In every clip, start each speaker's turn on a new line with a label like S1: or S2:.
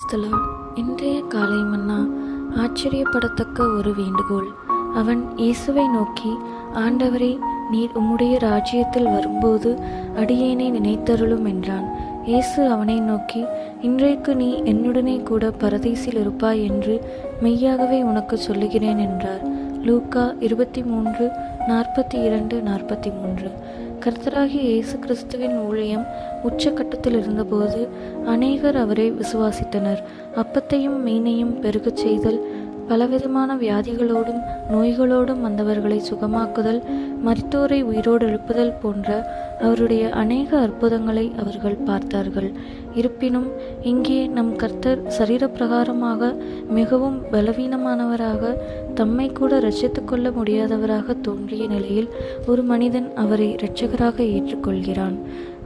S1: கிறிஸ்தலால் இன்றைய காலை மன்னா ஆச்சரியப்படத்தக்க ஒரு வேண்டுகோள். அவன் இயேசுவை நோக்கி, ஆண்டவரே, நீர் உம்முடைய ராஜ்யத்தில் வரும்போது அடியேனை நினைத்தருளும் என்றான். இயேசு அவனை நோக்கி, இன்றைக்கு நீ என்னுடனே கூட பரதீசில் இருப்பாய் என்று மெய்யாகவே உனக்கு சொல்லுகிறேன் என்றார். லூக்கா 23:42-43. கர்த்தராகிய இயேசு கிறிஸ்துவின் ஊழியம் உச்சக்கட்டத்தில் இருந்தபோது அநேகர் அவரை விசுவாசித்தனர். அப்பத்தையும் மீனையும் பெருகச் செய்தல், பலவிதமான வியாதிகளோடும் நோய்களோடும் வந்தவர்களை சுகமாக்குதல், மரித்தோரை உயிரோடு எழுப்புதல் போன்ற அவருடைய அநேக அற்புதங்களை அவர்கள் பார்த்தார்கள். இருப்பினும் இங்கே நம் கர்த்தர் சரீரப்பிரகாரமாக மிகவும் பலவீனமானவராக, தம்மை கூட இரட்சித்து கொள்ள முடியாதவராக தோன்றிய நிலையில் ஒரு மனிதன் அவரை இரட்சகராக ஏற்றுக்கொள்கிறான்.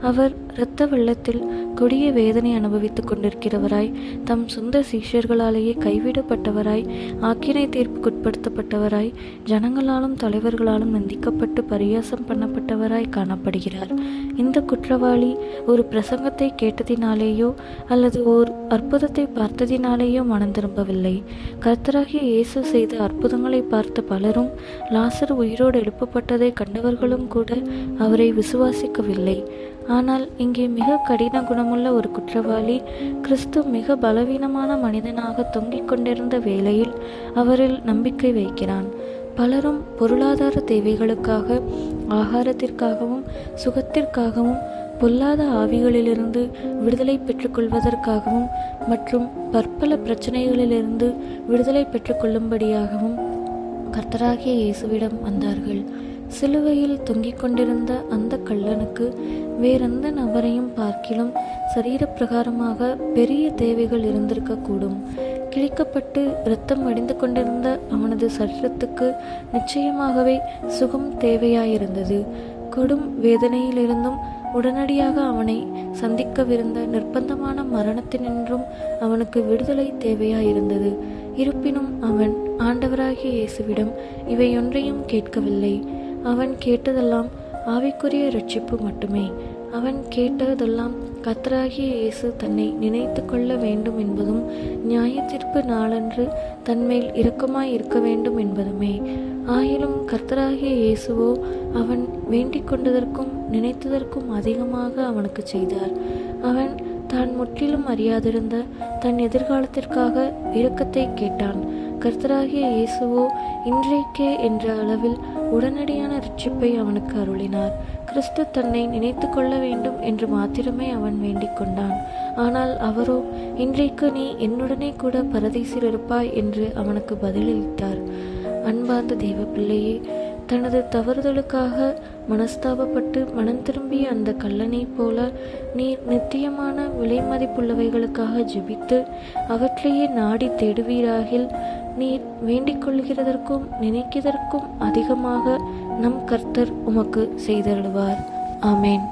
S1: அவர் இரத்த வெள்ளத்தில் கொடிய வேதனை அனுபவித்துக் கொண்டிருக்கிறவராய், தம் சொந்த சீஷர்களாலேயே கைவிடப்பட்டவராய், ஆக்கினை தீர்ப்புக்குட்படுத்தப்பட்டவராய், ஜனங்களாலும் தலைவர்களாலும் நிந்திக்கப்பட்டு பரியாசம் பண்ணப்பட்டவராய் காணப்படுகிறார். இந்த குற்றவாளி ஒரு பிரசங்கத்தை கேட்டதினாலேயோ அல்லது ஓர் அற்புதத்தை பார்த்ததினாலேயோ மனம் திரும்பவில்லை. கர்த்தராகிய இயேசு செய்த அற்புதங்களை பார்த்த பலரும், லாசரு உயிரோடு எழுப்பப்பட்டதை கண்டவர்களும் கூட அவரை விசுவாசிக்கவில்லை. ஆனால் இங்கே மிக கடின குணமுள்ள ஒரு குற்றவாளி கிறிஸ்து மிக பலவீனமான மனிதனாக தொங்கிக் கொண்டிருந்த வேளையில் அவரில் நம்பிக்கை வைக்கிறான். பலரும் பொருளாதார தேவைகளுக்காக, ஆகாரத்திற்காகவும் சுகத்திற்காகவும், பொல்லாத ஆவிகளிலிருந்து விடுதலை பெற்றுக்கொள்வதற்காகவும் மற்றும் பற்பல பிரச்சனைகளிலிருந்து விடுதலை பெற்றுக்கொள்ளும்படியாகவும் கர்த்தராகிய இயேசுவிடம் வந்தார்கள். சிலுவையில் தொங்கிக் கொண்டிருந்த அந்த கள்ளனுக்கு வேறெந்த நபரையும் பார்க்கிலும் சரீரப்பிரகாரமாக பெரிய தேவைகள் இருந்திருக்கக்கூடும். கிழிக்கப்பட்டு இரத்தம் வடிந்து கொண்டிருந்த அவனது சரீரத்துக்கு நிச்சயமாகவே சுகம் தேவையாயிருந்தது. கொடும் வேதனையிலிருந்தும் உடனடியாக அவனை சந்திக்கவிருந்த நிர்பந்தமான மரணத்தினின்றும் அவனுக்கு விடுதலை தேவையாயிருந்தது. இருப்பினும் அவன் ஆண்டவராகிய இயேசுவிடம் இவையொன்றையும் கேட்கவில்லை. அவன் கேட்டதெல்லாம் ஆவிக்குரிய இரட்சிப்பு மட்டுமே. அவன் கேட்டதெல்லாம் கர்த்தராகிய இயேசு தன்னை நினைத்து கொள்ள வேண்டும் என்பதும், நியாயத்தீர்ப்பு நாளன்று தன்மேல் இரக்கமாய் இருக்க வேண்டும் என்பதுமே. ஆயினும் கர்த்தராகிய இயேசுவோ அவன் வேண்டிக் கொண்டதற்கும் நினைத்ததற்கும் அதிகமாக அவனுக்கு செய்தார். அவன் தான் முற்றிலும் அறியாதிருந்த தன் எதிர்காலத்திற்காக இரக்கத்தை கேட்டான். கர்த்தராகிய இயேசுவோ இன்றைக்கே என்ற அளவில் உடனடியான இரட்சிப்பை அவனுக்கு அருளினார். கிறிஸ்து தன்னை நினைத்து கொள்ள வேண்டும் என்று மாத்திரமே அவன் வேண்டிக் கொண்டான். ஆனால் அவரோ, இன்றைக்கு நீ என்னுடனே கூட பரதீசில் இருப்பாய் என்று அவனுக்கு பதிலளித்தார். அன்பார்ந்த தேவ பிள்ளையே, தனது தவறுதலுக்காக மனஸ்தாபப்பட்டு மனம் திரும்பிய அந்த கள்ளனைப் போல நீர் நித்தியமான விலை மதிப்புள்ளவைகளுக்காக ஜெபித்து அவற்றையே நாடி தேடுவீராகில், நீர் வேண்டிக் கொள்கிறதற்கும் நினைக்கிறதற்கும் அதிகமாக நம் கர்த்தர் உமக்கு செய்தருளுவார். ஆமேன்.